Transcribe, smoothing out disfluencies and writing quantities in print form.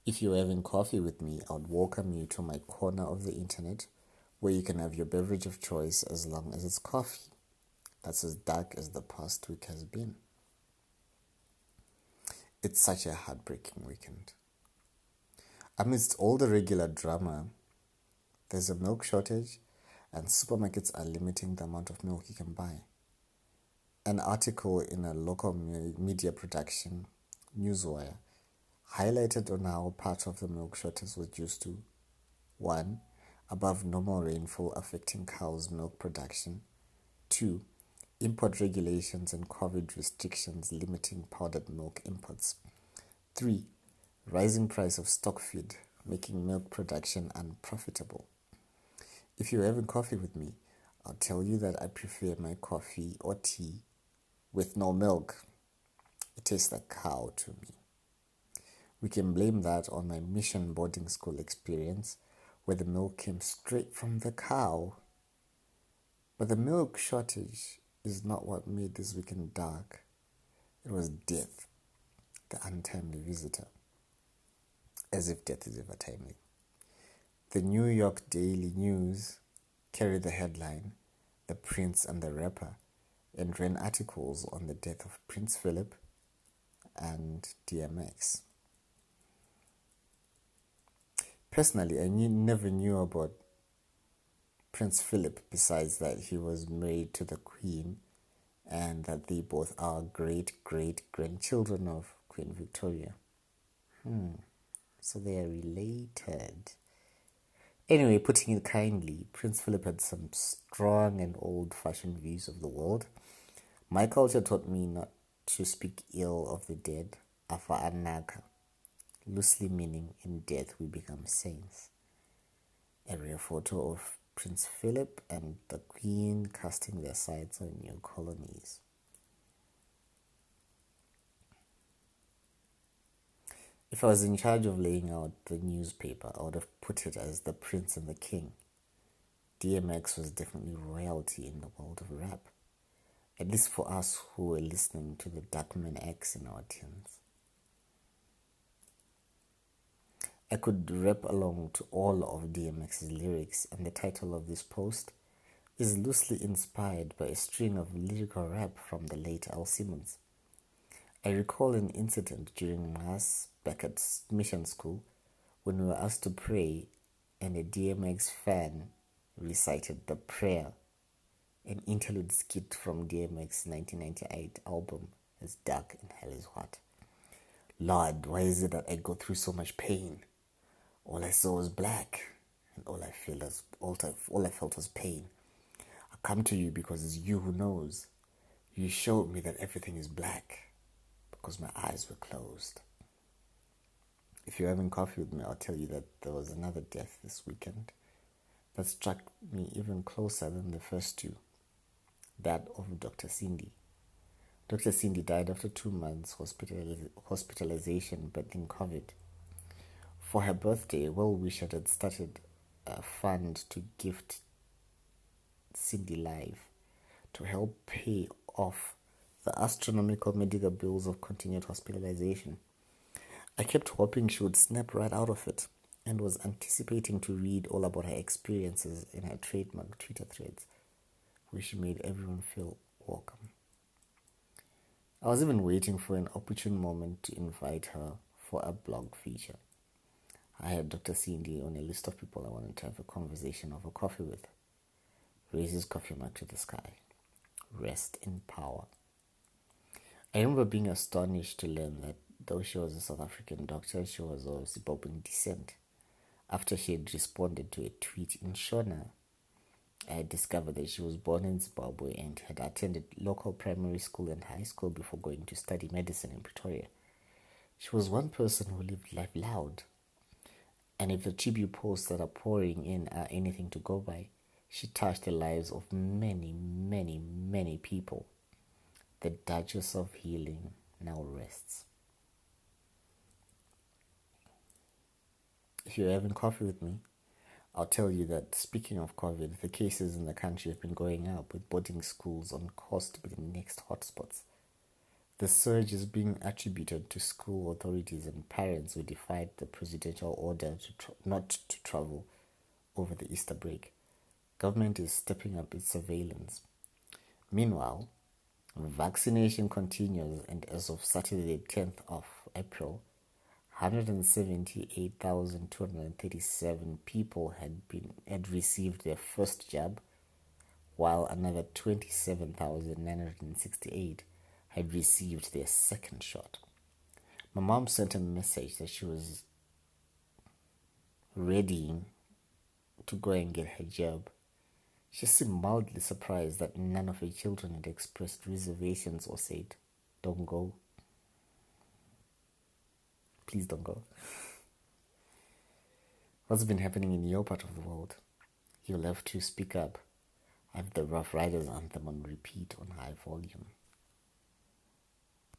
If you're having coffee with me, I would welcome you to my corner of the internet where you can have your beverage of choice as long as it's coffee. That's as dark as the past week has been. It's such a heartbreaking weekend. Amidst all the regular drama, there's a milk shortage and supermarkets are limiting the amount of milk you can buy. An article in a local media production, Newswire, highlighted on how part of the milk shortage was due to 1. Above normal rainfall affecting cows' milk production. 2. Import regulations and COVID restrictions limiting powdered milk imports. 3. Rising price of stock feed making milk production unprofitable. If you're having coffee with me, I'll tell you that I prefer my coffee or tea with no milk. It tastes like cow to me. We can blame that on my mission boarding school experience where the milk came straight from the cow. But the milk shortage is not what made this weekend dark. It was death, the untimely visitor. As if death is ever timely. The New York Daily News carried the headline, "The Prince and the Rapper," and ran articles on the death of Prince Philip and DMX. Personally, I never knew about Prince Philip besides that he was married to the Queen and that they both are great-great-grandchildren of Queen Victoria. So they are related. Anyway, putting it kindly, Prince Philip had some strong and old-fashioned views of the world. My culture taught me not to speak ill of the dead, afa anaka, loosely meaning in death we become saints. A rare photo of Prince Philip and the Queen casting their sights on new colonies. If I was in charge of laying out the newspaper, I would have put it as The Prince and the King. DMX was definitely royalty in the world of rap, at least for us who were listening to the Darkman X in our teens. I could rap along to all of DMX's lyrics, and the title of this post is loosely inspired by a string of lyrical rap from the late Al Simmons. I recall an incident during Mass back at mission school when we were asked to pray and a DMX fan recited the prayer, an interlude skit from DMX's 1998 album As Dark and Hell Is Hot. Lord, why is it that I go through so much pain? All I saw was black, and all I felt was pain. I come to you because it's you who knows. You showed me that everything is black because my eyes were closed. If you're having coffee with me, I'll tell you that there was another death this weekend that struck me even closer than the first two, that of Dr. Cindy. Dr. Cindy died after 2 months hospitalization battling COVID. For her birthday, a well-wisher had started a fund to gift Cindy Life to help pay off the astronomical medical bills of continued hospitalization. I kept hoping she would snap right out of it and was anticipating to read all about her experiences in her trademark Twitter threads, where she made everyone feel welcome. I was even waiting for an opportune moment to invite her for a blog feature. I had Dr. Cindy on a list of people I wanted to have a conversation over coffee with. Raises coffee mug to the sky. Rest in power. I remember being astonished to learn that though she was a South African doctor, she was of Zimbabwean descent. After she had responded to a tweet in Shona, I had discovered that she was born in Zimbabwe and had attended local primary school and high school before going to study medicine in Pretoria. She was one person who lived life loud. And if the tribute posts that are pouring in are anything to go by, she touched the lives of many, many, many people. The Duchess of Healing now rests. If you're having coffee with me, I'll tell you that speaking of COVID, the cases in the country have been going up, with boarding schools on course to be the next hotspots. The surge is being attributed to school authorities and parents who defied the presidential order not to travel over the Easter break. Government is stepping up its surveillance. Meanwhile, vaccination continues, and as of Saturday, 10th of April, 178,237 people had received their first jab, while another 27,968 had received their second shot. My mom sent a message that she was ready to go and get her jab. She seemed mildly surprised that none of her children had expressed reservations or said, "Don't go. Please don't go." What's been happening in your part of the world? You'll have to speak up. I have the Rough Riders anthem on repeat on high volume.